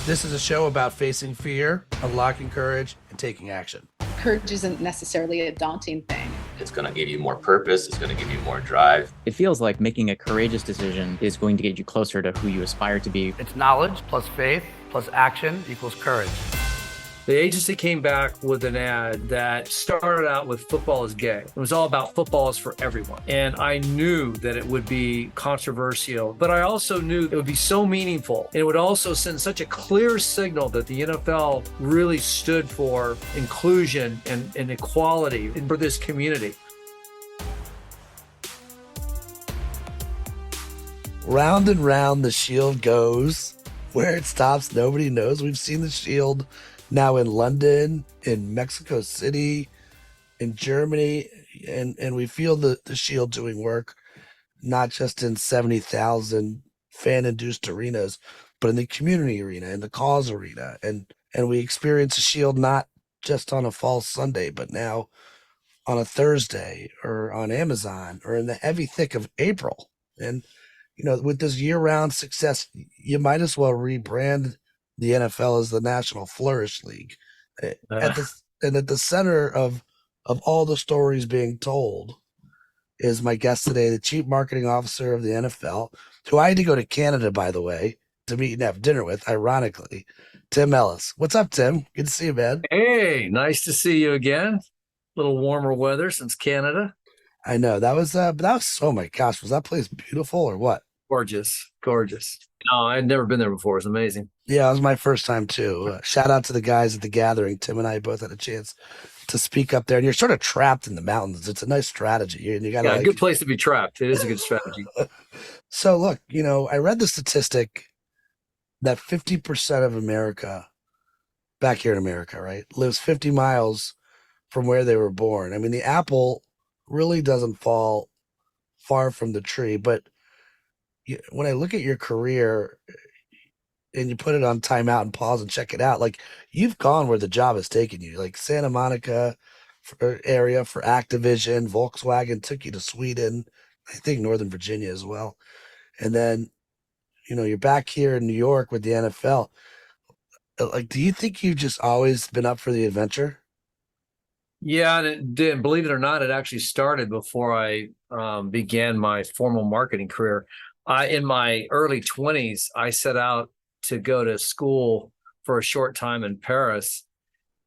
This is a show about facing fear, unlocking courage, and taking action. Courage isn't necessarily a daunting thing. It's going to give you more purpose. It's going to give you more drive. It feels like making a courageous decision is going to get you closer to who you aspire to be. It's knowledge plus faith plus action equals courage. The agency came back with an ad that started out with football is gay. It was all about football is for everyone. And I knew that it would be controversial, but I also knew it would be so meaningful. It would also send such a clear signal that the NFL really stood for inclusion and equality for this community. Round and round the shield goes. Where it stops, nobody knows. We've seen the shield now in London, in Mexico City, in Germany, and we feel the shield doing work, not just in 70,000 fan-induced arenas, but in the community arena, in the cause arena. And we experience the shield not just on a fall Sunday, but now on a Thursday or on Amazon or in the heavy thick of April. And, you know, with this year-round success, you might as well rebrand the NFL as the National Flourish League. At the center of all the stories being told is my guest today, the Chief Marketing Officer of the NFL, who I had to go to Canada, by the way, to meet and have dinner with, ironically, Tim Ellis. What's up, Tim? Good to see you, man. Hey, nice to see you again. A little warmer weather since Canada. I know. Oh my gosh, was that place beautiful or what? Gorgeous. No, I'd never been there before. It's amazing. Yeah, it was my first time too. Shout out to the guys at the gathering. Tim and I both had a chance to speak up there. And you're sort of trapped in the mountains. It's a nice strategy. You got a good place to be trapped. It is a good strategy. So look, you know, I read the statistic that 50% of America, back here in America, right, lives 50 miles from where they were born. I mean, the apple really doesn't fall far from the tree, but when I look at your career and you put it on timeout and pause and check it out, like you've gone where the job has taken you, like Santa Monica area for Activision, Volkswagen took you to Sweden, I think Northern Virginia as well. And then, you know, you're back here in New York with the NFL. Like, do you think you've just always been up for the adventure? Yeah, and it did. Believe it or not, it actually started before I began my formal marketing career. In my early 20s, I set out to go to school for a short time in Paris.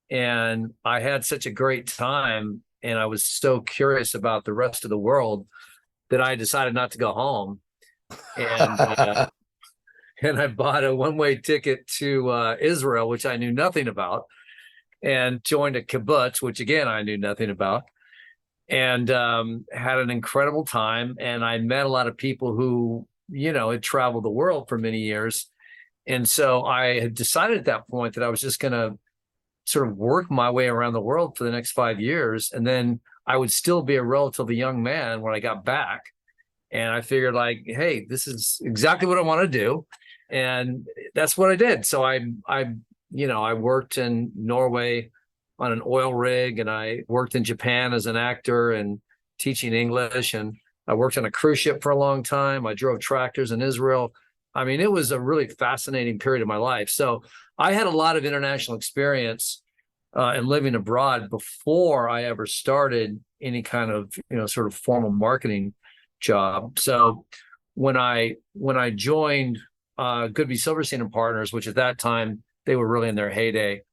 And I had such a great time. And I was so curious about the rest of the world that I decided not to go home. And, and I bought a one-way ticket to Israel, which I knew nothing about, and joined a kibbutz, which again, I knew nothing about. And had an incredible time. And I met a lot of people who, you know, had traveled the world for many years. And so I had decided at that point that I was just going to sort of work my way around the world for the next 5 years. And then I would still be a relatively young man when I got back. And I figured like, hey, this is exactly what I want to do. And that's what I did. So I worked in Norway on an oil rig, and I worked in Japan as an actor and teaching English, and I worked on a cruise ship for a long time. I drove tractors in Israel. I mean, it was a really fascinating period of my life. So I had a lot of international experience and living abroad before I ever started any kind of, you know, sort of formal marketing job. So when I joined Goodby Silverstein and Partners, which at that time they were really in their heyday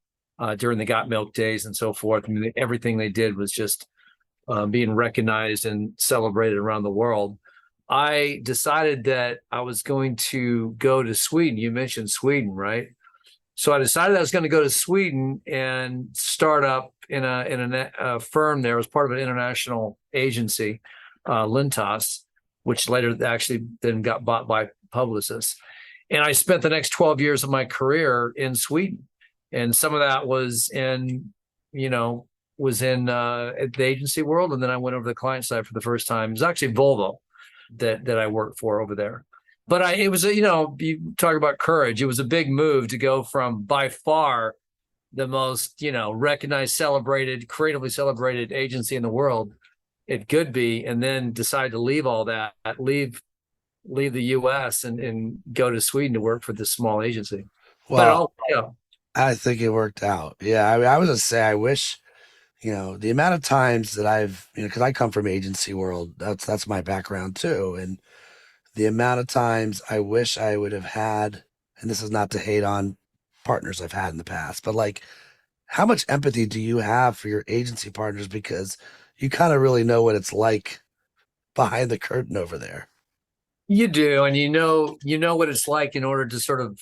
during the Got Milk days and so forth. I mean, everything they did was just being recognized and celebrated around the world. I decided that I was going to go to Sweden. You mentioned Sweden, right? So I decided I was going to go to Sweden and start up in a firm there as part of an international agency, Lintas, which later actually then got bought by Publicis. And I spent the next 12 years of my career in Sweden. And some of that was in the agency world. And then I went over to the client side for the first time. It was actually Volvo that I worked for over there. But it was, you talk about courage. It was a big move to go from by far the most, recognized, celebrated, creatively celebrated agency in the world at Goodby, and then decide to leave all that, leave the U.S. and go to Sweden to work for this small agency. But Well, yeah, I think it worked out. Yeah, I mean, I was gonna say, I wish, the amount of times that I've, because I come from agency world, that's my background too, and the amount of times I wish I would have had, and this is not to hate on partners I've had in the past, but like, how much empathy do you have for your agency partners? Because you kind of really know what it's like behind the curtain over there. you do, and you know what it's like in order to sort of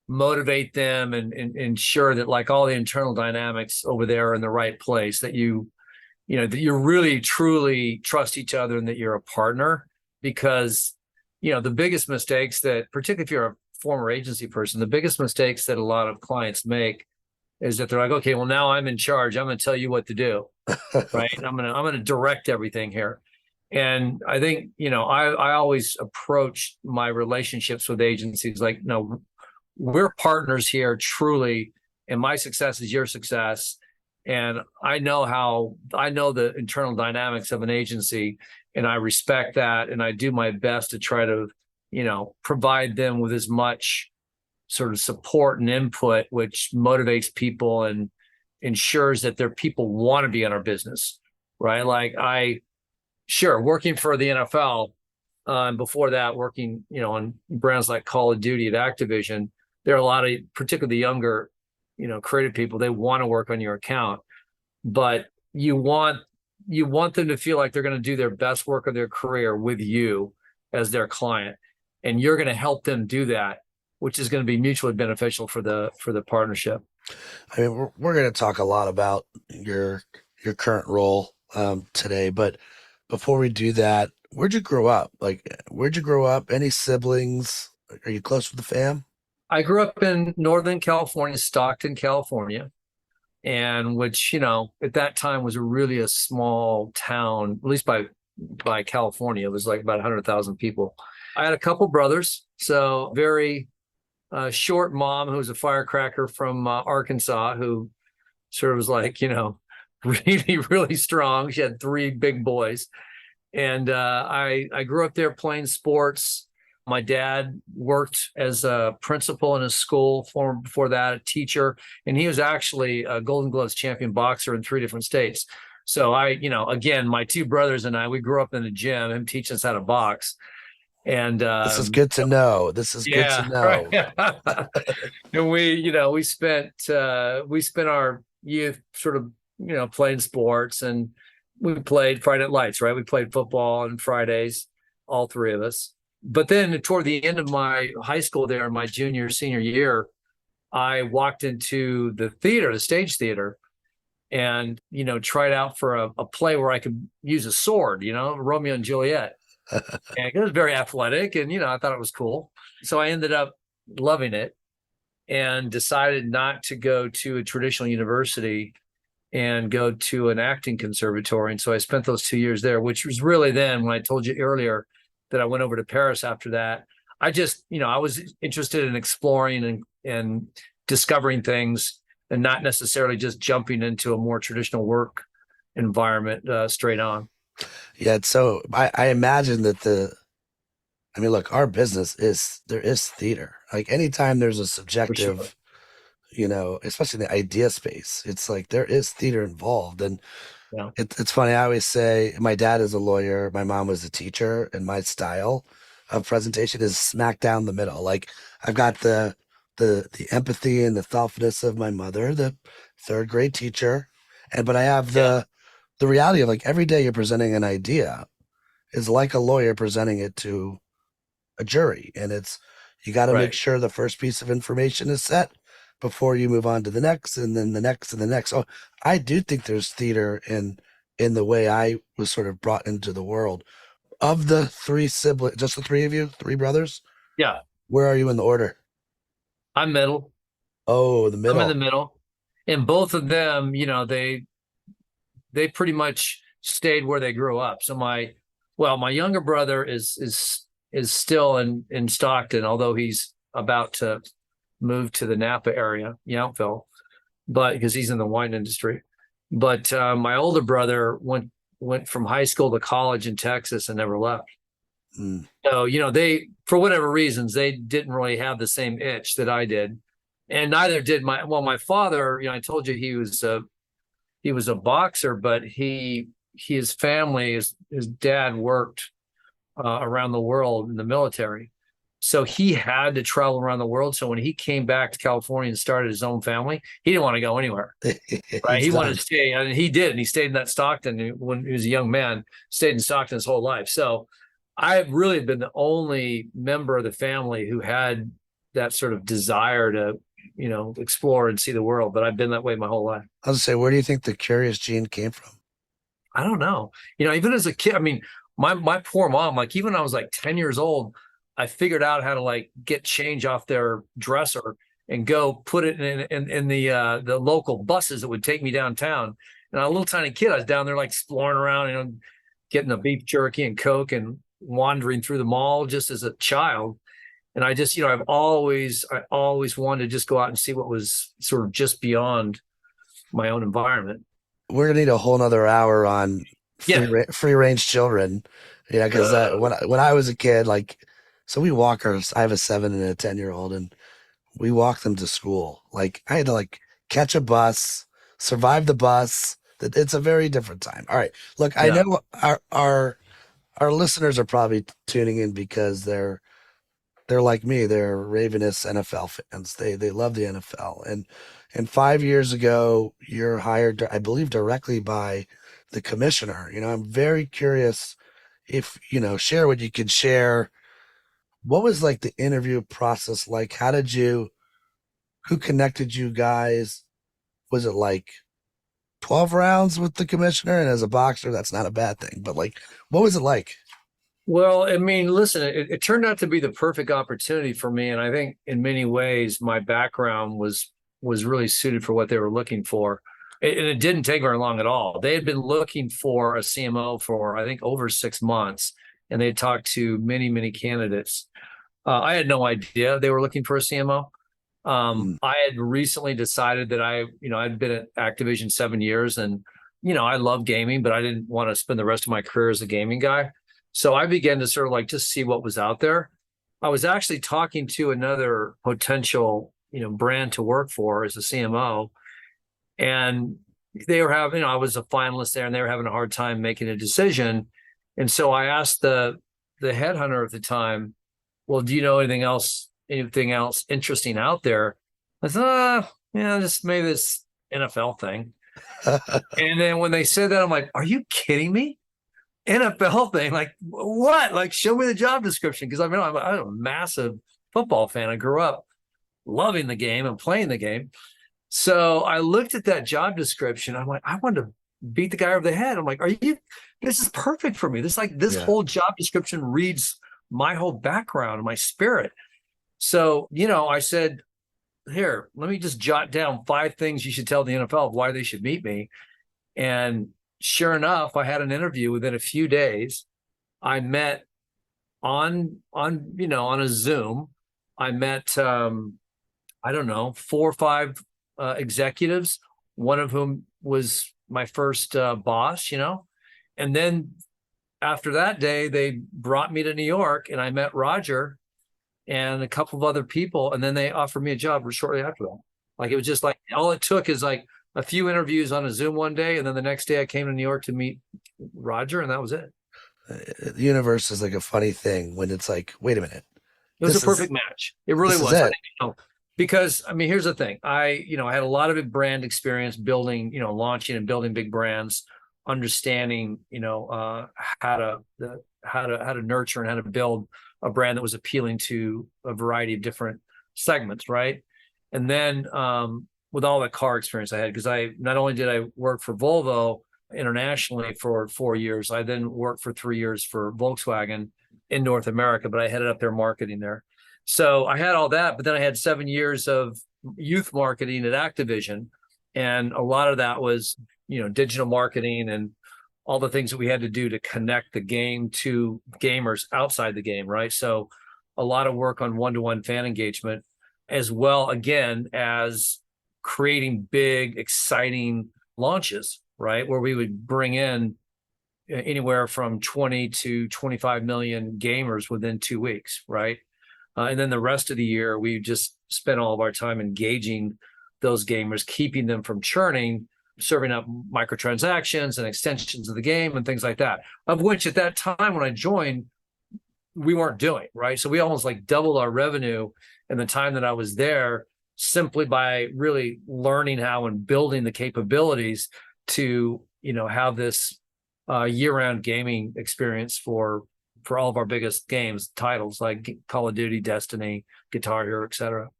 motivate them and ensure that like all the internal dynamics over there are in the right place, that that you really truly trust each other and that you're a partner. Because the biggest mistakes that, particularly if you're a former agency person, the biggest mistakes that a lot of clients make is that they're like, okay, well, now I'm in charge, I'm going to tell you what to do, right? I'm going to direct everything here. And I think I always approach my relationships with agencies like, no, we're partners here truly, and my success is your success. And I know the internal dynamics of an agency, and I respect that, and I do my best to try to provide them with as much sort of support and input, which motivates people and ensures that their people want to be in our business, right? Like working for the NFL, and before that working on brands like Call of Duty at Activision, there are a lot of, particularly the younger creative people, they want to work on your account, but you want them to feel like they're going to do their best work of their career with you as their client, and you're going to help them do that, which is going to be mutually beneficial for the partnership. I mean, we're going to talk a lot about your current role today, but before we do that, where'd you grow up? Like, where'd you grow up? Any siblings? Are you close with the fam? I grew up in Northern California, Stockton, California, and which at that time was really a small town, at least by California. It was like about 100,000 people. I had a couple brothers, so very short mom who was a firecracker from Arkansas, who sort of was like, really, really strong. She had three big boys. And I grew up there playing sports. My dad worked as a principal in a school, before that, a teacher. And he was actually a Golden Gloves champion boxer in 3 different states. So again, my two brothers and I, we grew up in the gym, him teaching us how to box. And This is good to know. This is good to know. Right. And we spent our youth sort of playing sports, and we played Friday Night Lights, right? We played football on Fridays, all three of us. But then toward the end of my high school there, in my senior year, I walked into the theater, the stage theater, and tried out for a play where I could use a sword, Romeo and Juliet. And it was very athletic, and I thought it was cool. So I ended up loving it and decided not to go to a traditional university and go to an acting conservatory. And so I spent those 2 years there, which was really then, when I told you earlier that I went over to Paris after that, I just, I was interested in exploring and discovering things, and not necessarily just jumping into a more traditional work environment straight on. Yeah, so I imagine that look, our business there is theater. Like, anytime there's a subjective, especially in the idea space, it's like there is theater involved. And Yeah. it's funny, I always say my dad is a lawyer, my mom was a teacher, and my style of presentation is smack down the middle. Like, I've got the empathy and the thoughtfulness of my mother, the third grade teacher, but I have the reality of, like, every day you're presenting an idea is like a lawyer presenting it to a jury. And you got to make Right. sure the first piece of information is set before you move on to the next, and then the next and the next. So I do think there's theater in the way I was sort of brought into the world. Of the 3 siblings, just the 3 of you, 3 brothers, Yeah. where are you in the order? I'm middle. Oh, the middle. I'm in the middle. And both of them, they pretty much stayed where they grew up. So my younger brother is still in Stockton, although he's about to move to the Napa area, Yountville, but because he's in the wine industry. But my older brother went from high school to college in Texas and never left. Mm. So, they, for whatever reasons, they didn't really have the same itch that I did. And neither did my father. I told you he was a boxer, but his family, his dad worked around the world in the military. So he had to travel around the world. So when he came back to California and started his own family, he didn't want to go anywhere. Right? He wanted to stay, and he did. And he stayed in that Stockton when he was a young man, stayed in Stockton his whole life. So I've really been the only member of the family who had that sort of desire to, explore and see the world. But I've been that way my whole life. I was gonna say, where do you think the curious gene came from? I don't know. Even as a kid, I mean, my poor mom, like even when I was like 10 years old, I figured out how to like get change off their dresser and go put it in the local buses that would take me downtown. And I'm a little tiny kid, I was down there like exploring around, getting a beef jerky and Coke and wandering through the mall just as a child. And I just, I always wanted to just go out and see what was sort of just beyond my own environment. We're gonna need a whole nother hour on free range children, because when I was a kid, like, so we walk I have a 7 and a 10-year-old, and we walk them to school. Like I had to like catch a bus, survive the bus. It's a very different time. All right, look, I know our listeners are probably tuning in because they're like me. They're ravenous NFL fans. They love the NFL. And 5 years ago, you're hired, I believe, directly by the commissioner. I'm very curious if, share what you could share. What was like the interview process like? Who connected you guys? Was it like 12 rounds with the commissioner? And as a boxer, that's not a bad thing. But like, what was it like? Well, I mean, listen, it turned out to be the perfect opportunity for me. And I think in many ways, my background was really suited for what they were looking for. And it didn't take very long at all. They had been looking for a CMO for, I think, over 6 months. And they had talked to many, many candidates. I had no idea they were looking for a CMO. I had recently decided that I'd been at Activision 7 years, and, I love gaming, but I didn't want to spend the rest of my career as a gaming guy. So I began to sort of like just see what was out there. I was actually talking to another potential, brand to work for as a CMO, and they were having, I was a finalist there, and they were having a hard time making a decision. And so I asked the headhunter at the time, well, do you know anything else interesting out there? I said, just maybe this NFL thing. And then when they said that, I'm like, are you kidding me? NFL thing? Like what? Like show me the job description. Because I'm a massive football fan. I grew up loving the game and playing the game. So I looked at that job description. I'm like, I want to beat the guy over the head. I'm like, this is perfect for me. This whole job description reads my whole background and my spirit. So, I said, here, let me just jot down 5 things you should tell the NFL of why they should meet me. And sure enough, I had an interview within a few days. I met on a Zoom. I met, 4 or 5 executives, one of whom was my first boss, and then after that day, they brought me to New York, and I met Roger and a couple of other people, and then they offered me a job shortly after that. Like it was just like all it took is like a few interviews on a Zoom one day, and then the next day I came to New York to meet Roger, and that was it. The universe is like a funny thing when it's like, wait a minute. It was a perfect match. It really was. I think, because I mean, here's the thing. I had a lot of brand experience building, launching and building big brands, understanding, how to nurture and how to build a brand that was appealing to a variety of different segments, right? And then with all the car experience I had, because not only did I work for Volvo internationally for 4 years, I then worked for 3 years for Volkswagen in North America, but I headed up their marketing there. So I had all that, but then I had 7 years of youth marketing at Activision, and a lot of that was, digital marketing and all the things that we had to do to connect the game to gamers outside the game, right? So a lot of work on one-to-one fan engagement, as well, again, as creating big, exciting launches, right? Where we would bring in anywhere from 20 to 25 million gamers within 2 weeks, right? And then the rest of the year, we just spent all of our time engaging those gamers, keeping them from churning, serving up microtransactions and extensions of the game and things like that, of which at that time when I joined, we weren't doing, right? So we almost like doubled our revenue in the time that I was there, simply by really learning how and building the capabilities to, have this year-round gaming experience for all of our biggest games, titles like Call of Duty, Destiny, Guitar Hero, etc.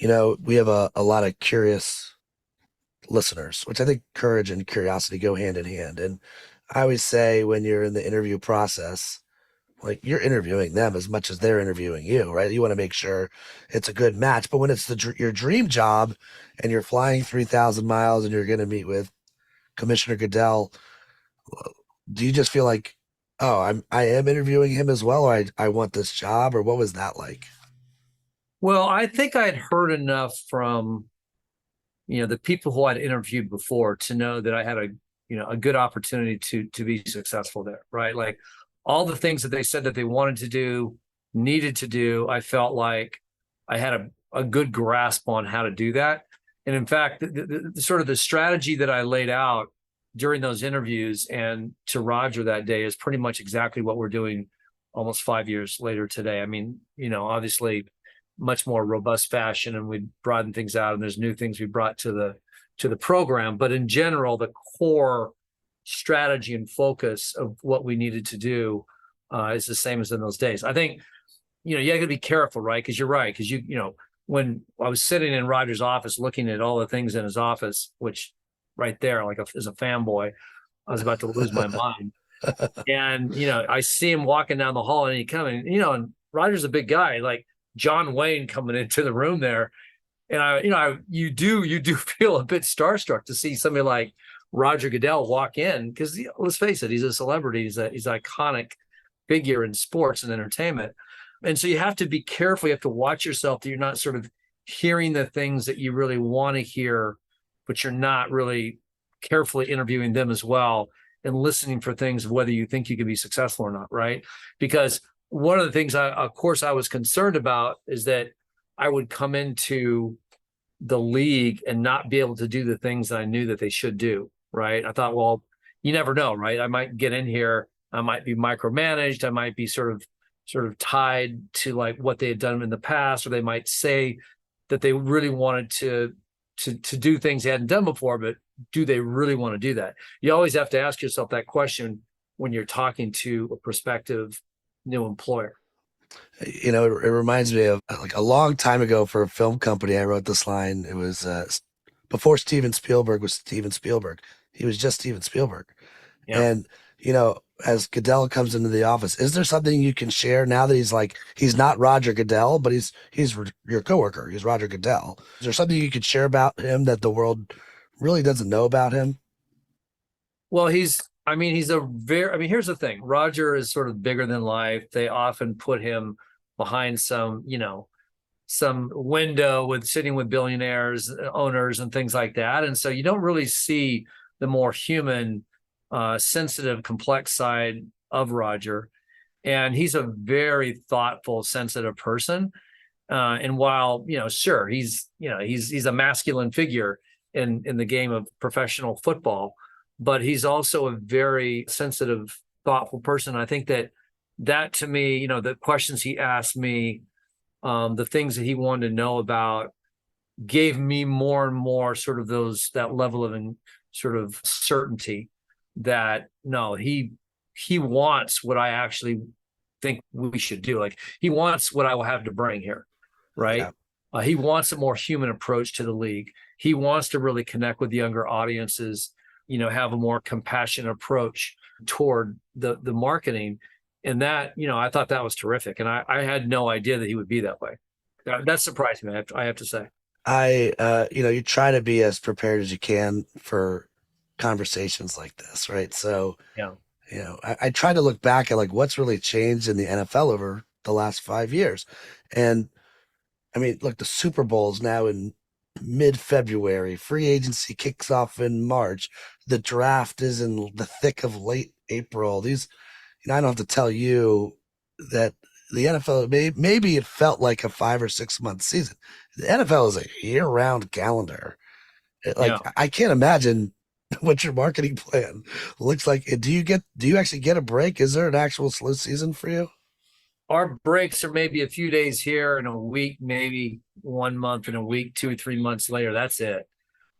We have a lot of curious listeners, which I think courage and curiosity go hand in hand. And I always say when you're in the interview process, like you're interviewing them as much as they're interviewing you, right? You want to make sure it's a good match. But when it's your dream job and you're flying 3,000 miles and you're going to meet with Commissioner Goodell, do you just feel like, oh, I am interviewing him as well, or I want this job, or what was that like? Well, I think I'd heard enough from, the people who I'd interviewed before to know that I had a good opportunity to be successful there, right? Like all the things that they said that they wanted to do, needed to do, I felt like I had a good grasp on how to do that. And in fact, the sort of the strategy that I laid out during those interviews and to Roger that day is pretty much exactly what we're doing almost 5 years later today. I mean, obviously much more robust fashion, and we broaden things out, and there's new things we brought to the program. But in general, the core strategy and focus of what we needed to do is the same as in those days. I think, you got to be careful, right? Because you're right. Because when I was sitting in Roger's office looking at all the things in his office, which right there, like as a fanboy, I was about to lose my mind. And, I see him walking down the hall and he coming, and Roger's a big guy, like John Wayne coming into the room there. And you do feel a bit starstruck to see somebody like Roger Goodell walk in, because let's face it, he's a celebrity. He's an iconic figure in sports and entertainment. And so you have to be careful. You have to watch yourself that you're not sort of hearing the things that you really want to hear, but you're not really carefully interviewing them as well and listening for things of whether you think you can be successful or not, right? Because one of the things I was concerned about is that I would come into the league and not be able to do the things that I knew that they should do, right? I thought, well, you never know, right? I might get in here, I might be micromanaged, I might be sort of tied to like what they had done in the past, or they might say that they really wanted to do things they hadn't done before, but do they really want to do that? You always have to ask yourself that question when you're talking to a prospective new employer. It reminds me of like a long time ago for a film company. I wrote this line. It was before Steven Spielberg was Steven Spielberg. He was just Steven Spielberg. Yeah. And, as Goodell comes into the office, is there something you can share now that he's not Roger Goodell, but he's your coworker. He's Roger Goodell. Is there something you could share about him that the world really doesn't know about him? Well, here's the thing. Roger is sort of bigger than life. They often put him behind some window sitting with billionaires, owners, and things like that. And so you don't really see the more human, sensitive, complex side of Roger. And he's a very thoughtful, sensitive person. And while, sure, he's a masculine figure in the game of professional football, but he's also a very sensitive, thoughtful person. I think that to me, the questions he asked me, the things that he wanted to know about, gave me more and more sort of that level of sort of certainty that no, he wants what I actually think we should do. Like he wants what I will have to bring here, right? Yeah. He wants a more human approach to the league. He wants to really connect with younger audiences, have a more compassionate approach toward the marketing. And that, I thought that was terrific. And I had no idea that he would be that way. That surprised me, I have to say. You try to be as prepared as you can for conversations like this, right? So, yeah, I try to look back at like what's really changed in the NFL over the last 5 years. And I mean, look, the Super Bowl is now in mid-February. Free agency kicks off in March. The draft is in the thick of late April. I don't have to tell you that the NFL, maybe it felt like a 5 or 6 month season. The NFL is a year round calendar. Like, Yeah. I can't imagine what your marketing plan looks like. Do you actually get a break? Is there an actual slow season for you? Our breaks are maybe a few days here and a week, maybe 1 month and a week, 2 or 3 months later. That's it.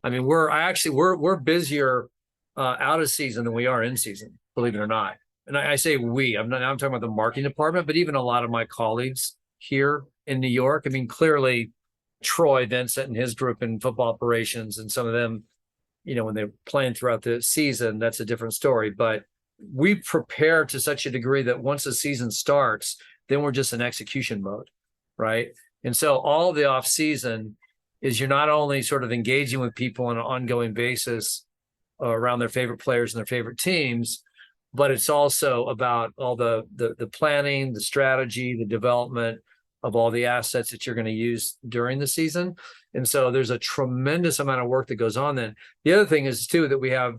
I mean, we're busier out of season than we are in season, believe it or not. And I say we, I'm talking about the marketing department, but even a lot of my colleagues here in New York. I mean, clearly Troy Vincent and his group in football operations and some of them, when they're playing throughout the season, that's a different story. But we prepare to such a degree that once the season starts, then we're just in execution mode, right? And so all the off season is you're not only sort of engaging with people on an ongoing basis around their favorite players and their favorite teams, but it's also about all the planning, the strategy, the development of all the assets that you're going to use during the season. And so there's a tremendous amount of work that goes on then. The other thing is too, that we have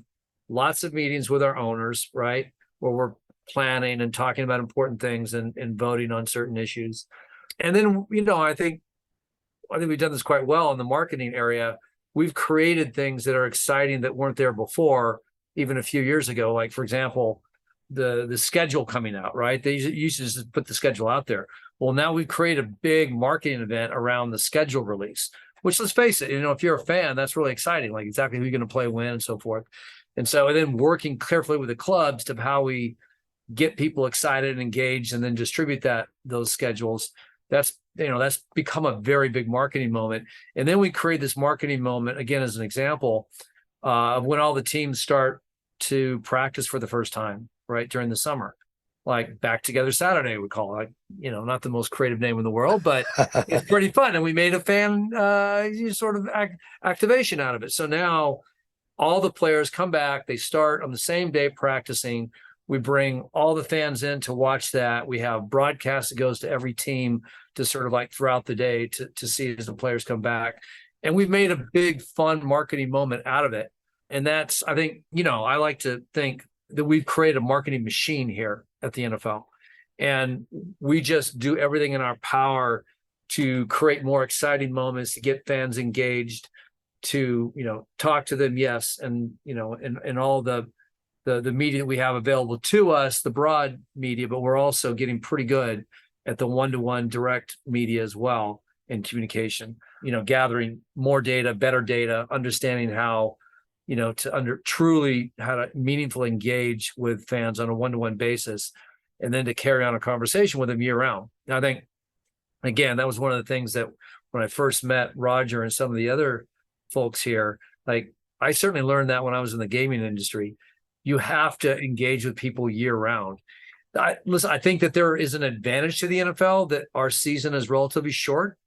lots of meetings with our owners, right? Where we're planning and talking about important things and voting on certain issues. And then, I think we've done this quite well in the marketing area. We've created things that are exciting that weren't there before, even a few years ago. Like, for example, the schedule coming out, right? They used to just put the schedule out there. Well, now we've created a big marketing event around the schedule release, which, let's face it, if you're a fan, that's really exciting, like exactly who you're going to play when and so forth. And then working carefully with the clubs to how we get people excited and engaged and then distribute those schedules. That's become a very big marketing moment. And then we create this marketing moment, again, as an example, of when all the teams start to practice for the first time, right, during the summer. Like Back Together Saturday, we call it. Not the most creative name in the world, but it's pretty fun. And we made a fan sort of activation out of it. So now all the players come back. They start on the same day practicing. We bring all the fans in to watch that. We have broadcast that goes to every team to sort of like throughout the day to see as the players come back. And we've made a big, fun marketing moment out of it. And that's, I think, I like to think that we've created a marketing machine here at the NFL. And we just do everything in our power to create more exciting moments, to get fans engaged, to, talk to them, yes. And, and all the media we have available to us, the broad media, but we're also getting pretty good at the one-to-one direct media as well in communication, gathering more data, better data, understanding how, how to meaningfully engage with fans on a one-to-one basis, and then to carry on a conversation with them year round. Now, I think, again, that was one of the things that when I first met Roger and some of the other folks here, like I certainly learned that when I was in the gaming industry. You have to engage with people year round. I think that there is an advantage to the NFL that our season is relatively short.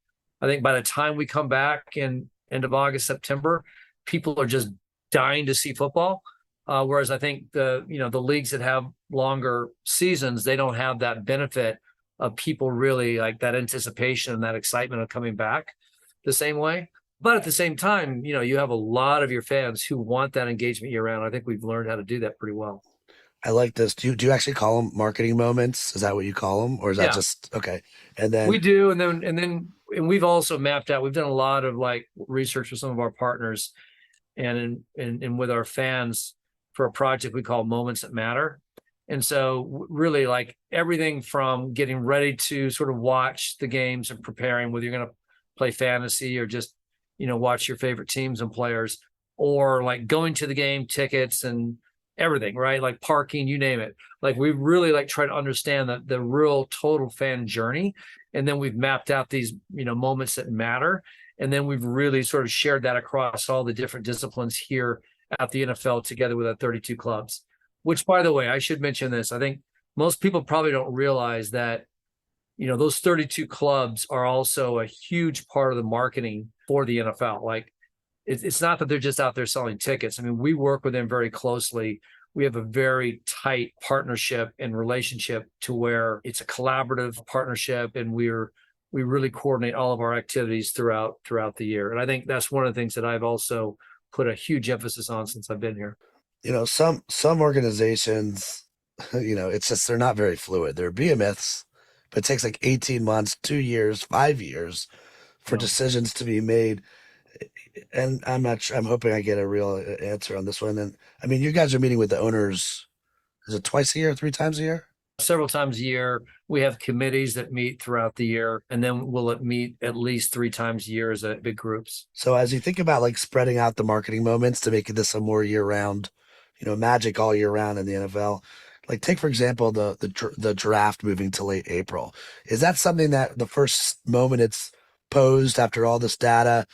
I think by the time we come back in end of August, September, people are just dying to see football. Whereas I think the leagues that have longer seasons, they don't have that benefit of people really like that anticipation and that excitement of coming back the same way. But at the same time, you have a lot of your fans who want that engagement year round. I think we've learned how to do that pretty well. I like this. Do you actually call them marketing moments? Is that what you call them, or is that just okay? And then we do, and we've also mapped out. We've done a lot of like research with some of our partners, and with our fans for a project we call Moments That Matter. And so really like everything from getting ready to sort of watch the games and preparing, whether you're going to play fantasy or just watch your favorite teams and players, or like going to the game, tickets and everything, right? Like parking, you name it. Like we really like try to understand the real total fan journey. And then we've mapped out these, moments that matter. And then we've really sort of shared that across all the different disciplines here at the NFL together with our 32 clubs, which, by the way, I should mention this. I think most people probably don't realize that, those 32 clubs are also a huge part of the marketing for the NFL. Like it's not that they're just out there selling tickets. I mean, we work with them very closely. We have a very tight partnership and relationship to where it's a collaborative partnership, and we really coordinate all of our activities throughout the year. And I think that's one of the things that I've also put a huge emphasis on since I've been here. Some organizations, it's just they're not very fluid. They're behemoths, but it takes like 18 months, 2 years, 5 years for Yeah. decisions to be made. And I'm not sure, I'm hoping I get a real answer on this one. And I mean, you guys are meeting with the owners, is it twice a year, 3 times a year? Several times a year. We have committees that meet throughout the year, and then we'll meet at least 3 times a year as big groups. So as you think about like spreading out the marketing moments to make this a more year round, magic all year round in the NFL, like take for example the draft moving to late April. Is that something that the first moment it's posed after all this data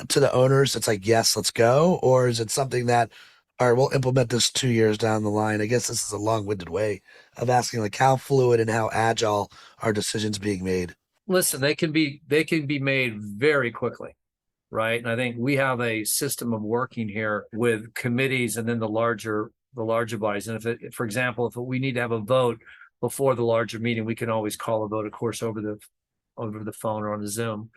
to the owners, it's like, yes, let's go? Or is it something that, all right, we'll implement this 2 years down the line? I guess this is a long-winded way of asking like how fluid and how agile are decisions being made? Listen, they can be made very quickly, right? And I think we have a system of working here with committees and then the larger bodies. And for example, if we need to have a vote before the larger meeting, we can always call a vote, of course, over the phone or on the Zoom.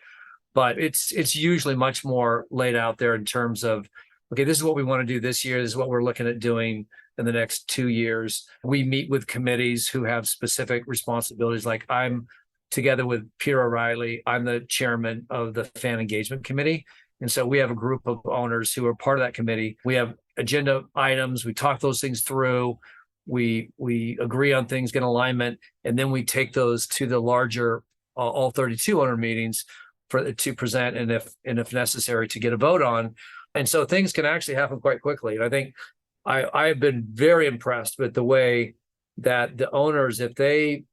But it's usually much more laid out there in terms of, okay, this is what we want to do this year. This is what we're looking at doing in the next 2 years. We meet with committees who have specific responsibilities. Like I'm together with Peter O'Reilly, I'm the chairman of the fan engagement committee. And so we have a group of owners who are part of that committee. We have agenda items. We talk those things through. We agree on things, get alignment, and then we take those to the larger all 32 owner meetings to present and if necessary to get a vote on. And so things can actually happen quite quickly. And I think I have been very impressed with the way that the owners, if they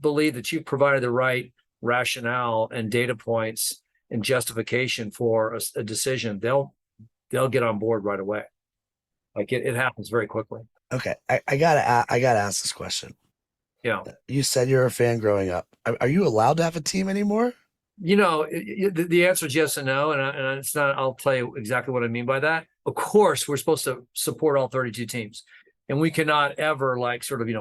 believe that you've provided the right rationale and data points and justification for a decision, they'll get on board right away. Like it happens very quickly. Okay, I gotta ask this question. Yeah. You said you're a fan growing up. Are you allowed to have a team anymore? The answer is yes and no, and it's not. I'll tell you exactly what I mean by that. Of course, we're supposed to support all 32 teams, and we cannot ever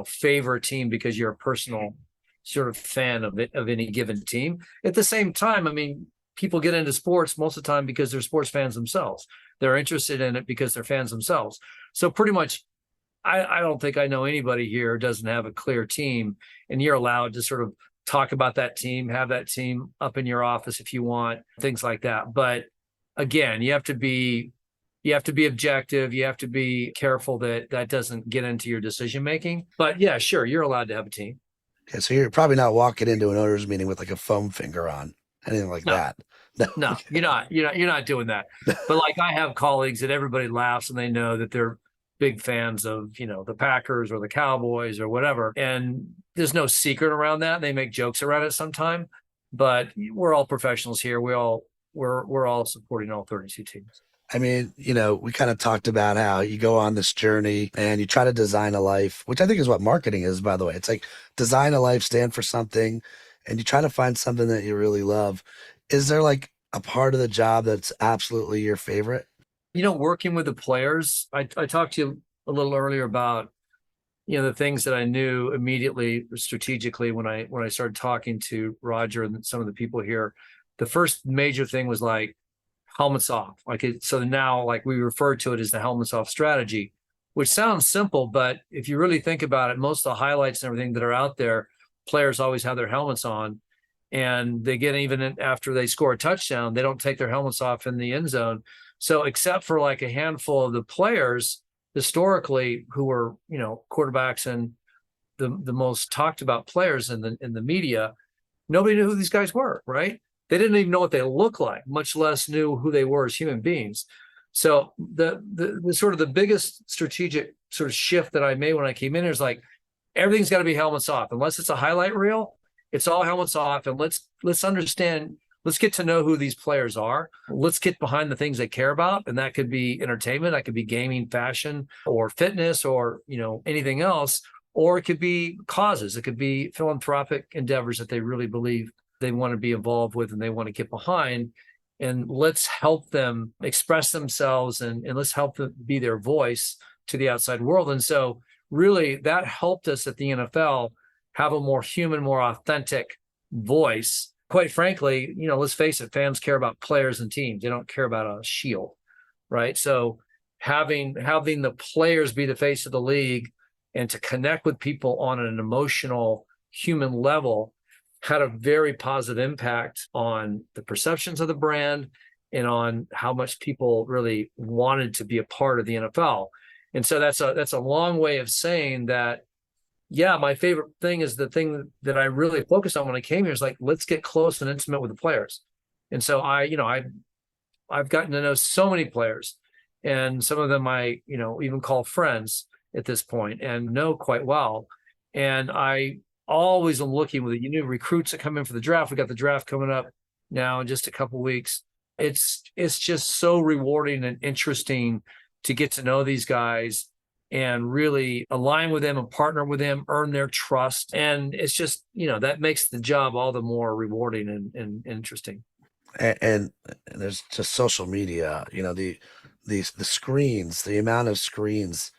favor a team because you're a personal sort of fan of any given team. At the same time, I mean, people get into sports most of the time because they're sports fans themselves. They're interested in it because they're fans themselves. So pretty much, I don't think I know anybody here who doesn't have a clear team, and you're allowed to sort of talk about that team, have that team up in your office if you want, things like that. But again, you have to be objective. You have to be careful that doesn't get into your decision making. But yeah, sure, you're allowed to have a team. Okay, so you're probably not walking into an owners meeting with like a foam finger on, anything like that. No, you're not doing that. But like I have colleagues that everybody laughs and they know that they're big fans of, the Packers or the Cowboys or whatever. And there's no secret around that. They make jokes around it sometime, but we're all professionals here. We're all supporting all 32 teams. I mean, we kind of talked about how you go on this journey and you try to design a life, which I think is what marketing is, by the way. It's like design a life, stand for something, and you try to find something that you really love. Is there like a part of the job that's absolutely your favorite? Working with the players, I talked to you a little earlier about, the things that I knew immediately strategically when I started talking to Roger and some of the people here. The first major thing was like helmets off. So now like we refer to it as the helmets off strategy, which sounds simple, but if you really think about it, most of the highlights and everything that are out there, players always have their helmets on. And they get, even after they score a touchdown, they don't take their helmets off in the end zone. So except for like a handful of the players historically who were, quarterbacks and the most talked about players in the media, nobody knew who these guys were, right? They didn't even know what they looked like, much less knew who they were as human beings. So the sort of the biggest strategic sort of shift that I made when I came in is like, everything's got to be helmets off. Unless it's a highlight reel, it's all helmets off. And let's understand, let's get to know who these players are. Let's get behind the things they care about. And that could be entertainment, that could be gaming, fashion, or fitness, or, anything else. Or it could be causes. It could be philanthropic endeavors that they really believe they want to be involved with and they want to get behind. And let's help them express themselves and let's help them be their voice to the outside world. And so really that helped us at the NFL have a more human, more authentic voice. Quite frankly, let's face it, fans care about players and teams. They don't care about a shield, right? So having the players be the face of the league and to connect with people on an emotional, human level had a very positive impact on the perceptions of the brand and on how much people really wanted to be a part of the NFL. And so that's a long way of saying that, yeah, my favorite thing is the thing that I really focused on when I came here is like, let's get close and intimate with the players. And so I've gotten to know so many players, and some of them I, even call friends at this point and know quite well. And I always am looking with the new recruits that come in for the draft. We got the draft coming up now in just a couple of weeks. It's just so rewarding and interesting to get to know these guys and really align with them and partner with them, earn their trust. And it's just, that makes the job all the more rewarding and interesting. And there's just social media, the screens, the amount of screens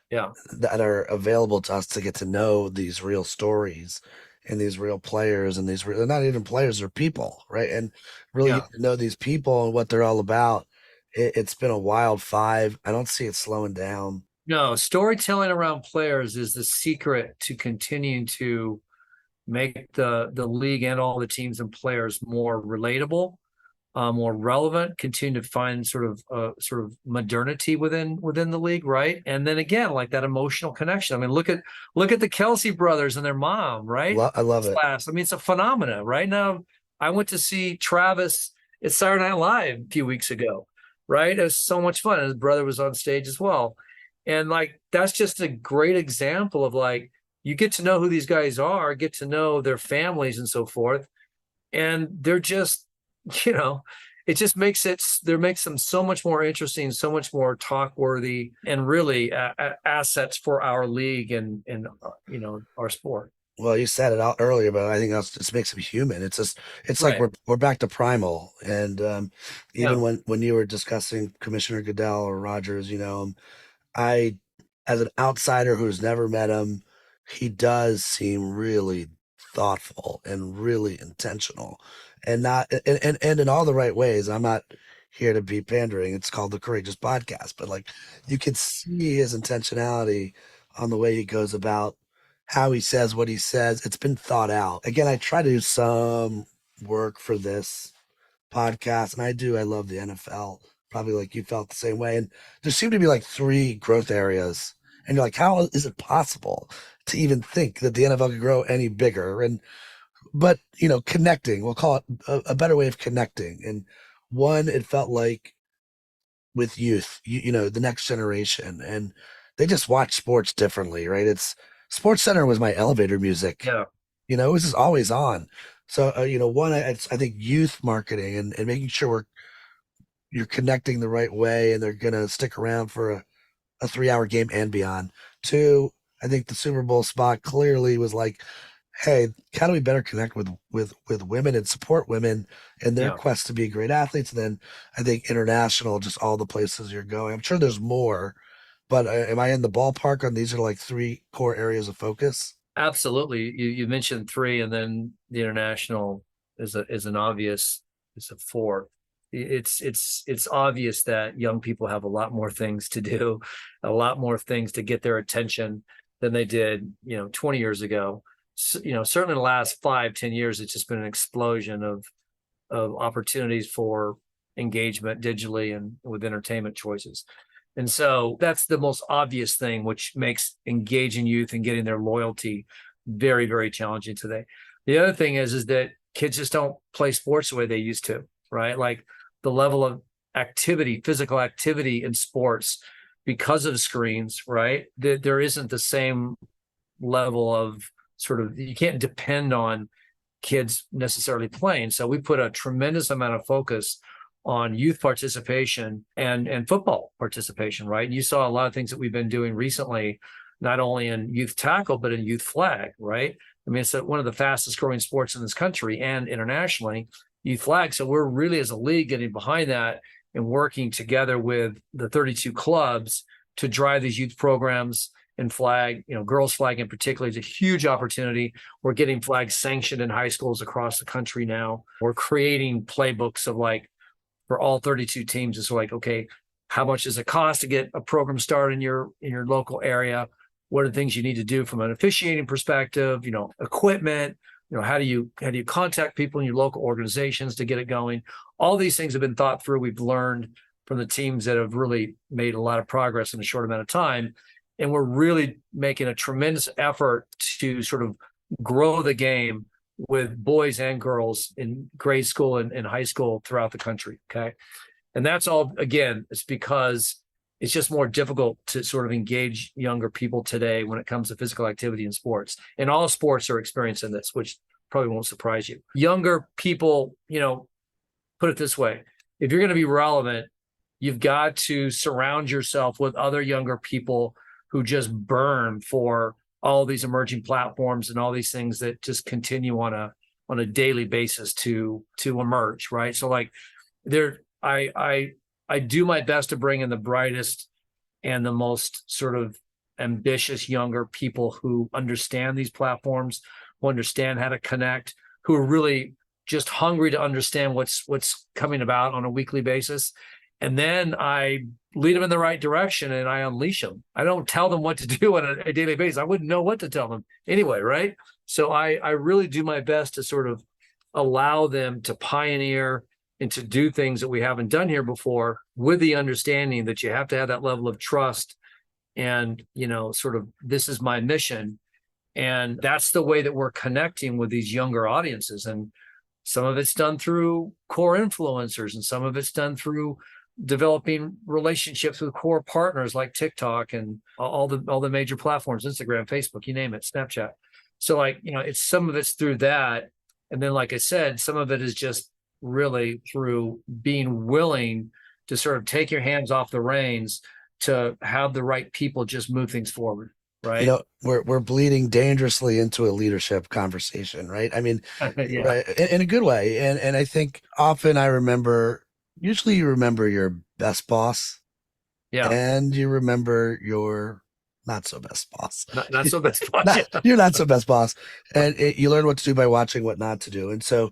that are available to us to get to know these real stories and these real players, and they're not even players, they're people, right? And really get to know these people and what they're all about. It's been a wild 5. I don't see it slowing down. No, storytelling around players is the secret to continuing to make the league and all the teams and players more relatable, more relevant, continue to find sort of modernity within the league, right? And then again, like that emotional connection. I mean, look at the Kelsey brothers and their mom, right? I love it. I mean, it's a phenomenon. Right now, I went to see Travis at Saturday Night Live a few weeks ago, right? It was so much fun. His brother was on stage as well. And like, that's just a great example of like, you get to know who these guys are, get to know their families and so forth. And they're just, it just makes them so much more interesting, so much more talk worthy, and really assets for our league and our sport. Well, you said it out earlier, but I think that just makes them human. It's right. Like we're back to primal. And even when you were discussing Commissioner Goodell or Rogers, I, as an outsider who's never met him, he does seem really thoughtful and really intentional, and not and in all the right ways. I'm not here to be pandering. It's called the Courageous Podcast, but like, you can see his intentionality on the way he goes about how he says what he says. It's been thought out. Again, I try to do some work for this podcast, and I love the NFL, probably like you felt the same way. And there seem to be like 3 growth areas, and you're like, how is it possible to even think that the NFL could grow any bigger? But connecting, we'll call it a better way of connecting. And one, it felt like with youth, the next generation, and they just watch sports differently, right? It's Sports Center was my elevator music. Yeah. It was just always on. So, one, I think youth marketing and making sure you're connecting the right way, and they're going to stick around for a 3-hour game and beyond. 2, I think the Super Bowl spot clearly was like, hey, how do we better connect with women and support women in their quest to be great athletes? And then I think international, just all the places you're going. I'm sure there's more, but am I in the ballpark on these are like 3 core areas of focus? Absolutely. You mentioned 3, and then the international is a 4th. It's obvious that young people have a lot more things to do, a lot more things to get their attention than they did, 20 years ago. Certainly in the last 5-10 years, it's just been an explosion of opportunities for engagement digitally and with entertainment choices. And so that's the most obvious thing, which makes engaging youth and getting their loyalty very, very challenging today. The other thing is that kids just don't play sports the way they used to, right? Like the level of activity, physical activity in sports, because of screens, right? There isn't the same level of you can't depend on kids necessarily playing. So we put a tremendous amount of focus on youth participation and football participation, right? And you saw a lot of things that we've been doing recently, not only in youth tackle, but in youth flag, right? I mean, it's one of the fastest growing sports in this country and internationally, youth flag. So we're really, as a league, getting behind that and working together with the 32 clubs to drive these youth programs. And flag, girls flag in particular is a huge opportunity. We're getting flags sanctioned in high schools across the country now. We're creating playbooks of for all 32 teams. It's like, okay, how much does it cost to get a program started in your local area? What are the things you need to do from an officiating perspective, equipment, how do you contact people in your local organizations to get it going? All these things have been thought through. We've learned from the teams that have really made a lot of progress in a short amount of time. And we're really making a tremendous effort to sort of grow the game with boys and girls in grade school and high school throughout the country. Okay. And that's all, again, it's because it's just more difficult to sort of engage younger people today when it comes to physical activity in sports. And all sports are experiencing this, which probably won't surprise you. Younger people, put it this way, if you're going to be relevant, you've got to surround yourself with other younger people who just burn for all these emerging platforms and all these things that just continue on a daily basis to emerge, right? So like I do my best to bring in the brightest and the most sort of ambitious younger people who understand these platforms, who understand how to connect, who are really just hungry to understand what's coming about on a weekly basis. And then I lead them in the right direction and I unleash them. I don't tell them what to do on a daily basis. I wouldn't know what to tell them anyway, right? So I really do my best to sort of allow them to pioneer and to do things that we haven't done here before, with the understanding that you have to have that level of trust and, sort of, this is my mission. And that's the way that we're connecting with these younger audiences. And some of it's done through core influencers, and some of it's done through developing relationships with core partners like TikTok and all the major platforms, Instagram, Facebook, you name it, Snapchat. So it's some of it's through that. And then, like I said, some of it is just really through being willing to sort of take your hands off the reins to have the right people just move things forward, right? We're bleeding dangerously into a leadership conversation, right? I mean, Yeah. right, in a good way. And I think often usually you remember your best boss, Yeah. and you remember your not so best boss. Not so best boss. You're not so best boss. And you learn what to do by watching what not to do. And so,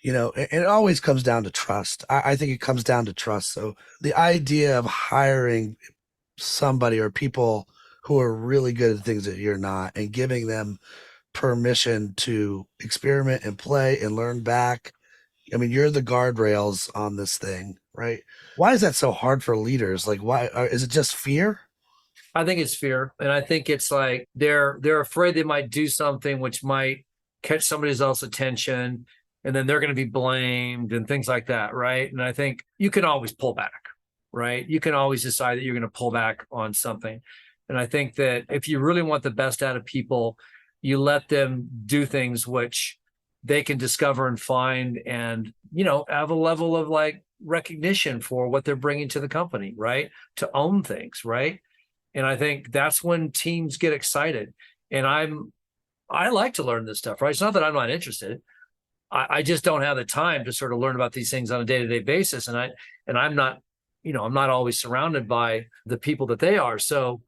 and it always comes down to trust. I think it comes down to trust. So the idea of hiring somebody or people who are really good at things that you're not, and giving them permission to experiment and play and learn back. I mean, you're the guardrails on this thing, right? Why is that so hard for leaders? Like, why is it just fear? I think it's fear. And I think it's like they're afraid they might do something which might catch somebody else's attention, and then they're going to be blamed and things like that, right? And I think you can always pull back, right? You can always decide that you're going to pull back on something. And I think that if you really want the best out of people, you let them do things which they can discover and find, and, have a level of like recognition for what they're bringing to the company, right? To own things, right? And I think that's when teams get excited. And I like to learn this stuff, right? It's not that I'm not interested. I just don't have the time to sort of learn about these things on a day-to-day basis. And I'm not, I'm not always surrounded by the people that they are. So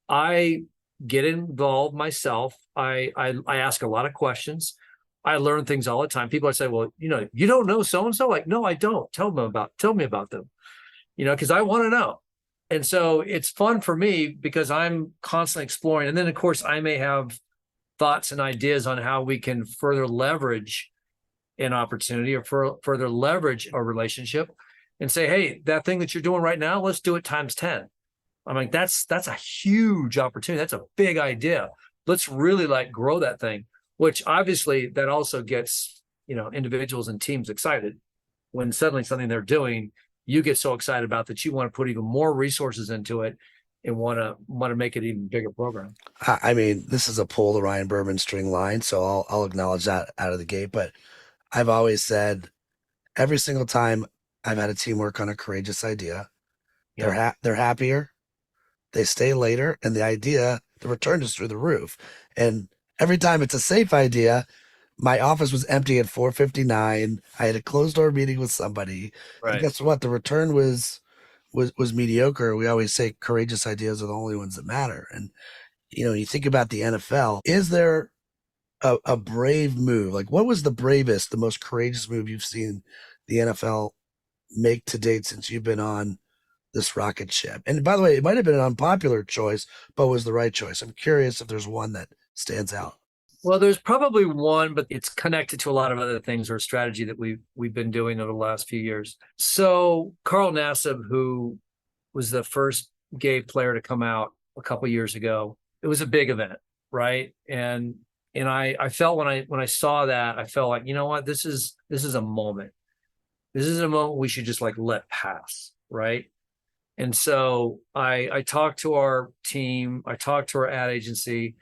I get involved myself. I ask a lot of questions. I learn things all the time. People are saying, well, you don't know so-and-so? Like, no, I don't. Tell me about them, because I want to know. And so it's fun for me because I'm constantly exploring. And then, of course, I may have thoughts and ideas on how we can further leverage an opportunity or further leverage a relationship, and say, hey, that thing that you're doing right now, let's do it times 10. I'm like, that's a huge opportunity. That's a big idea. Let's really grow that thing, which obviously that also gets, individuals and teams excited when suddenly something they're doing, you get so excited about that you want to put even more resources into it and want to make it an even bigger program. I mean, this is a pull the Ryan Bourbon string line, so I'll acknowledge that out of the gate. But I've always said, every single time I've had a team work on a courageous idea, they're happier, they stay later, and the return is through the roof. And every time it's a safe idea, my office was empty at 4:59. I had a closed door meeting with somebody. Right. And guess what? The return was mediocre. We always say courageous ideas are the only ones that matter. And you think about the NFL. Is there a brave move? Like, what was the bravest, the most courageous move you've seen the NFL make to date since you've been on this rocket ship. And by the way, it might have been an unpopular choice, but was the right choice. I'm curious if there's one that stands out. Well, there's probably one, but it's connected to a lot of other things or strategy that we've been doing over the last few years. So Carl Nassib, who was the first gay player to come out a couple years ago, it was a big event, right? And I felt when I saw that, I felt like, you know what, this is a moment. This is a moment we should just like let pass, right? And so I talked to our team, I talked to our ad agency.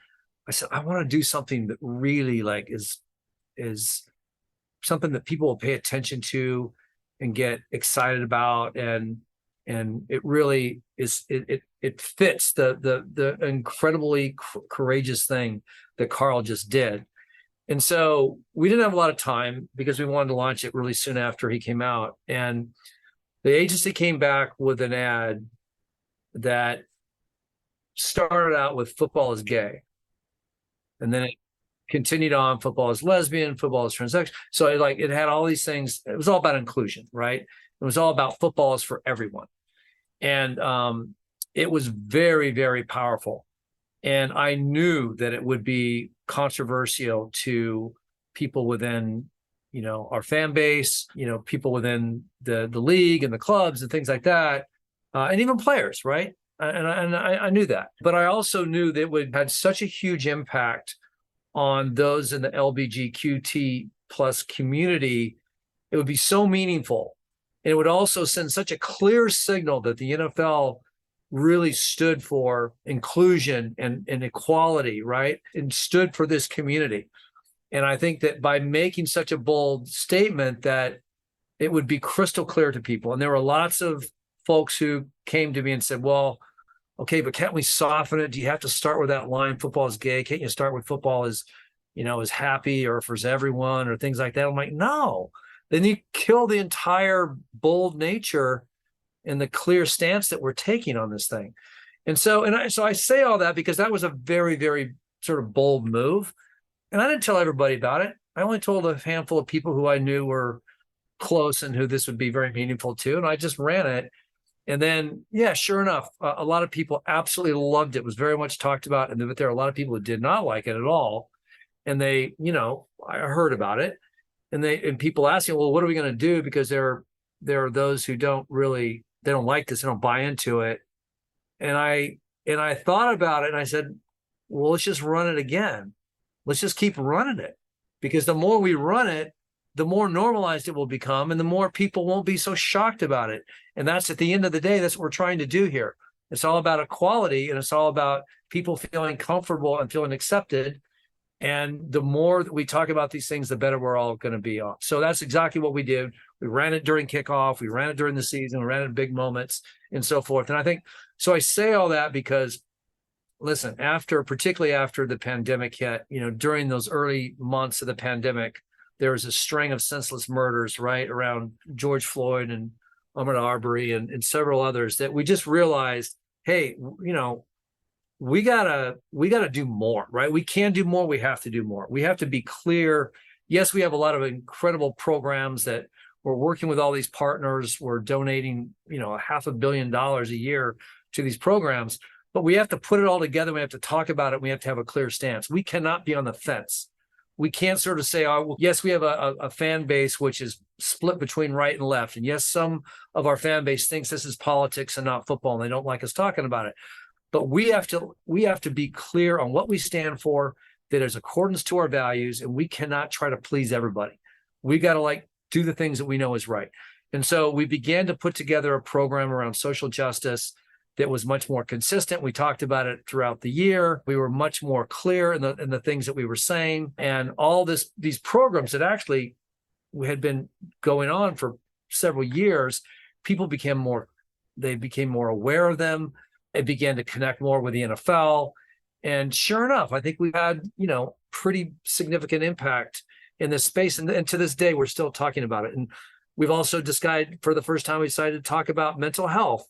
I said, I want to do something that really like is something that people will pay attention to and get excited about, and it really is it fits the incredibly courageous thing that Carl just did. And so we didn't have a lot of time because we wanted to launch it really soon after he came out. And the agency came back with an ad that started out with football is gay. And then it continued on, football is lesbian, football is transsexual. So it had all these things. It was all about inclusion, right? It was all about football is for everyone. And it was very, very powerful. And I knew that it would be controversial to people within, our fan base, people within the league and the clubs and things like that, and even players, right? And I knew that. But I also knew that it would had such a huge impact on those in the LGBTQT plus community. It would be so meaningful. And it would also send such a clear signal that the NFL really stood for inclusion and equality, right? And stood for this community. And I think that by making such a bold statement that it would be crystal clear to people. And there were lots of folks who came to me and said, well, okay, but can't we soften it? Do you have to start with that line, football is gay? Can't you start with football is happy or for everyone or things like that? I'm like, no. Then you kill the entire bold nature and the clear stance that we're taking on this thing. And so I say all that because that was a very, very sort of bold move. And I didn't tell everybody about it. I only told a handful of people who I knew were close and who this would be very meaningful to. And I just ran it. And then, yeah, sure enough, a lot of people absolutely loved it. It was very much talked about. And there are a lot of people who did not like it at all. And they, I heard about it. And people asking, well, what are we going to do? Because there are those who don't like this, they don't buy into it. And I thought about it and I said, well, let's just run it again. Let's just keep running it. Because the more we run it, the more normalized it will become and the more people won't be so shocked about it. And that's at the end of the day, that's what we're trying to do here. It's all about equality and it's all about people feeling comfortable and feeling accepted. And the more that we talk about these things, the better we're all going to be off. So that's exactly what we did. We ran it during kickoff. We ran it during the season. We ran it in big moments and so forth. And I think, so I say all that because, listen, particularly after the pandemic hit, during those early months of the pandemic, there was a string of senseless murders, right, around George Floyd and Ahmaud Arbery and several others that we just realized, hey, we gotta do more, right? We can do more. We have to do more. We have to be clear. Yes, we have a lot of incredible programs that we're working with all these partners. We're donating, $500 million a year to these programs, but we have to put it all together. We have to talk about it. We have to have a clear stance. We cannot be on the fence. We can't sort of say, oh, well, yes, we have a fan base which is split between right and left. And yes, some of our fan base thinks this is politics and not football, and they don't like us talking about it. But we have to be clear on what we stand for, that is accordance to our values, and we cannot try to please everybody. We got to do the things that we know is right. And so we began to put together a program around social justice that was much more consistent. We talked about it throughout the year. We were much more clear in the things that we were saying. And all these programs that actually had been going on for several years, people became more aware of them. It began to connect more with the NFL. And sure enough, I think we've had, pretty significant impact in this space. And to this day, we're still talking about it. And we've also decided, for the first time, we decided to talk about mental health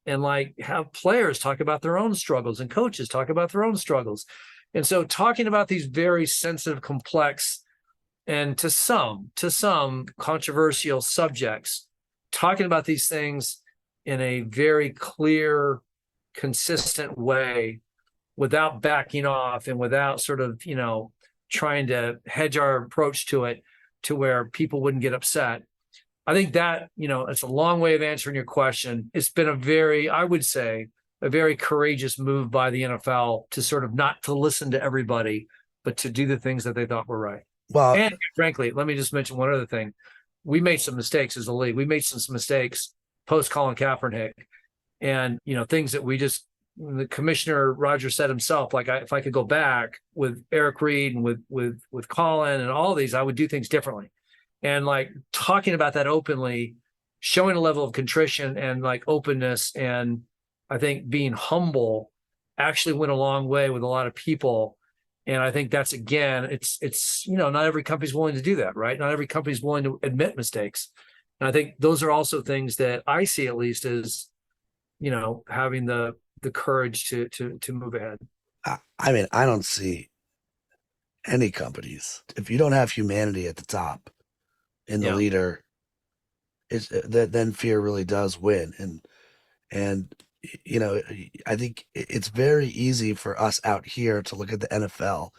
and have players talk about their own struggles and coaches talk about their own struggles. And so talking about these very sensitive, complex, and to some controversial subjects, talking about these things in a very clear, consistent way without backing off and without sort of, trying to hedge our approach to it to where people wouldn't get upset. I think that, it's a long way of answering your question. It's been I would say, a very courageous move by the NFL to sort of not to listen to everybody, but to do the things that they thought were right. Well, And frankly, let me just mention one other thing. We made some mistakes as a league. We made some mistakes post Colin Kaepernick, and things that the Commissioner Roger said himself, like if I could go back with Eric Reed and with Colin and all these, I would do things differently. And like talking about that openly, showing a level of contrition and like openness, and I think being humble actually went a long way with a lot of people. And I think that's, again, it's not every company's willing to do that, right? Not every company's willing to admit mistakes. And I think those are also things that I see, at least, as, having the courage to move ahead. I mean, I don't see any companies, if you don't have humanity at the top in the leader, then fear really does win. And I think it's very easy for us out here to look at the NFL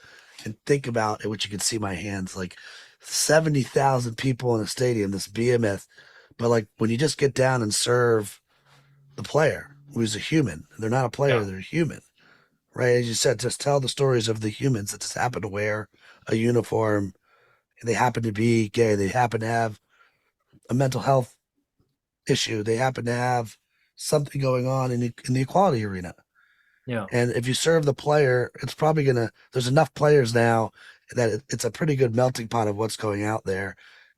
and think about it, which you can see my hands, like 70,000 people in a stadium, this behemoth. But like when you just get down and serve the player who's a human, they're not a player, they're a human, right? As you said, just tell the stories of the humans that just happen to wear a uniform. They happen to be gay. They happen to have a mental health issue. They happen to have something going on in the equality arena. Yeah. And if you serve the player, it's probably there's enough players now that it's a pretty good melting pot of what's going out there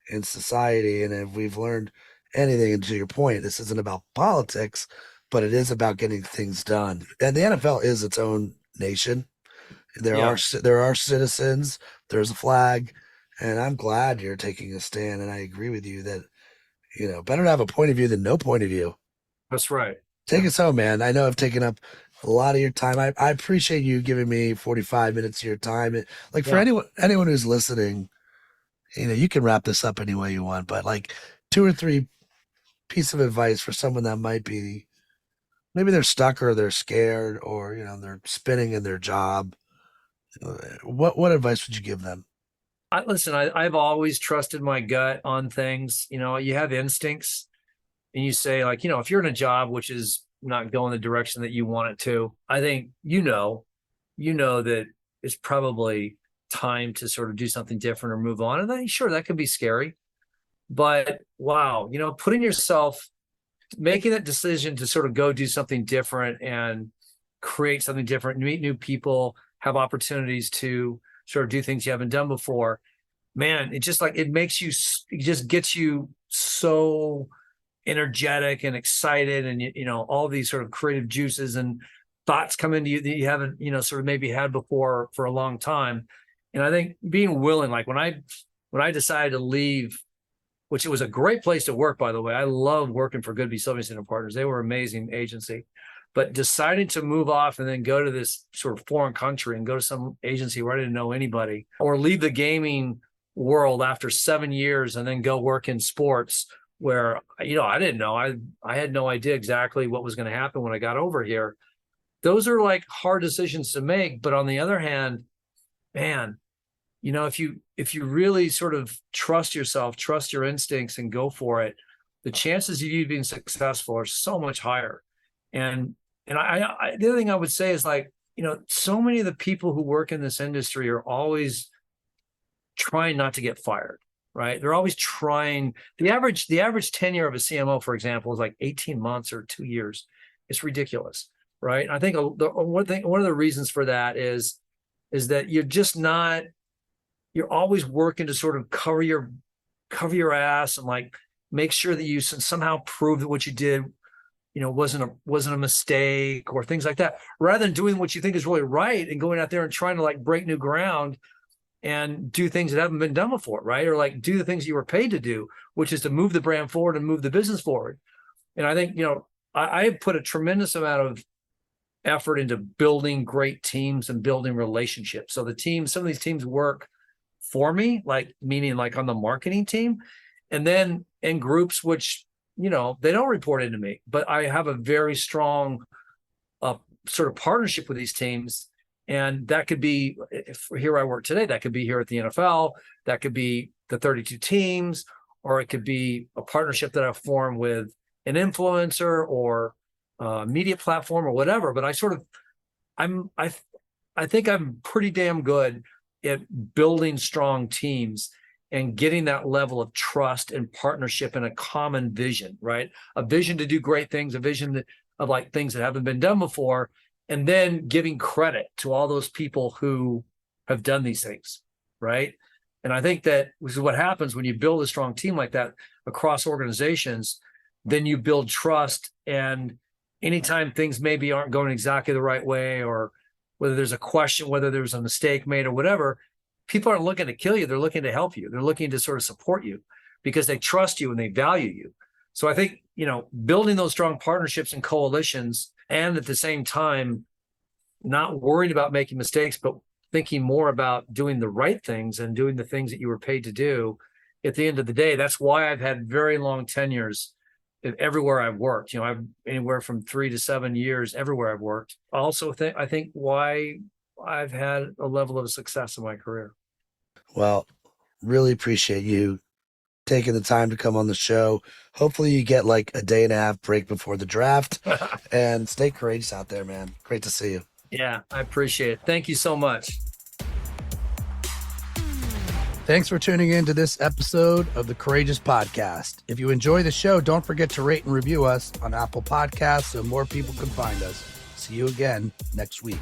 in society. And if we've learned anything, and to your point, this isn't about politics, but it is about getting things done. And the NFL is its own nation. There are citizens, there's a flag, and I'm glad you're taking a stand. And I agree with you that, better to have a point of view than no point of view. That's right. Take us home, man. I know I've taken up a lot of your time. I appreciate you giving me 45 minutes of your time. Like for anyone who's listening, you can wrap this up any way you want, but like 2 or 3 pieces of advice for someone that might be, maybe they're stuck or they're scared or, they're spinning in their job. What advice would you give them? I've always trusted my gut on things. You have instincts. And you say, like, if you're in a job which is not going the direction that you want it to, I think that it's probably time to sort of do something different or move on. And then, sure, that can be scary. But wow, making that decision to sort of go do something different and create something different, meet new people, have opportunities to sort of do things you haven't done before, man, it just gets you so energetic and excited, and all these sort of creative juices and thoughts come into you that you haven't sort of maybe had before for a long time. And I think being willing, like when I decided to leave, which it was a great place to work, by the way, I loved working for Goodby Silverstein and Partners. They were an amazing agency, but deciding to move off and then go to this sort of foreign country and go to some agency where I didn't know anybody, or leave the gaming world after 7 years and then go work in sports where, I didn't know. I had no idea exactly what was going to happen when I got over here. Those are like hard decisions to make. But on the other hand, man, if you really sort of trust yourself, trust your instincts and go for it, the chances of you being successful are so much higher. And I the other thing I would say is, like, so many of the people who work in this industry are always trying not to get fired. Right? They're always trying. The average tenure of a CMO, for example, is like 18 months or 2 years. It's ridiculous, right? I think one of the reasons for that is that you're always working to sort of cover your ass and like make sure that you somehow prove that what you did, wasn't a mistake or things like that, rather than doing what you think is really right and going out there and trying to like break new ground and do things that haven't been done before, right? Or like do the things you were paid to do, which is to move the brand forward and move the business forward. And I think, I have put a tremendous amount of effort into building great teams and building relationships. So some of these teams work for me, like meaning like on the marketing team, and then in groups which they don't report into me, but I have a very strong sort of partnership with these teams. And that could be, if here I work today, that could be here at the NFL, that could be the 32 teams, or it could be a partnership that I form with an influencer or a media platform or whatever. But I think I'm pretty damn good at building strong teams and getting that level of trust and partnership and a common vision, right? A vision to do great things, a vision of like things that haven't been done before, and then giving credit to all those people who have done these things, right? And I think that this is what happens when you build a strong team like that across organizations. Then you build trust, and anytime things maybe aren't going exactly the right way, or whether there's a question, whether there's a mistake made or whatever, people aren't looking to kill you. They're looking to help you. They're looking to sort of support you because they trust you and they value you. So I think, building those strong partnerships and coalitions, and at the same time, not worried about making mistakes, but thinking more about doing the right things and doing the things that you were paid to do. At the end of the day, that's why I've had very long tenures everywhere I've worked. I've anywhere from 3 to 7 years everywhere I've worked. Also, I think why I've had a level of success in my career. Well, really appreciate you taking the time to come on the show. Hopefully you get like a day and a half break before the draft, and stay courageous out there, man. Great to see you. Yeah, I appreciate it. Thank you so much. Thanks for tuning in to this episode of the Courageous Podcast. If you enjoy the show, don't forget to rate and review us on Apple Podcasts so more people can find us. See you again next week.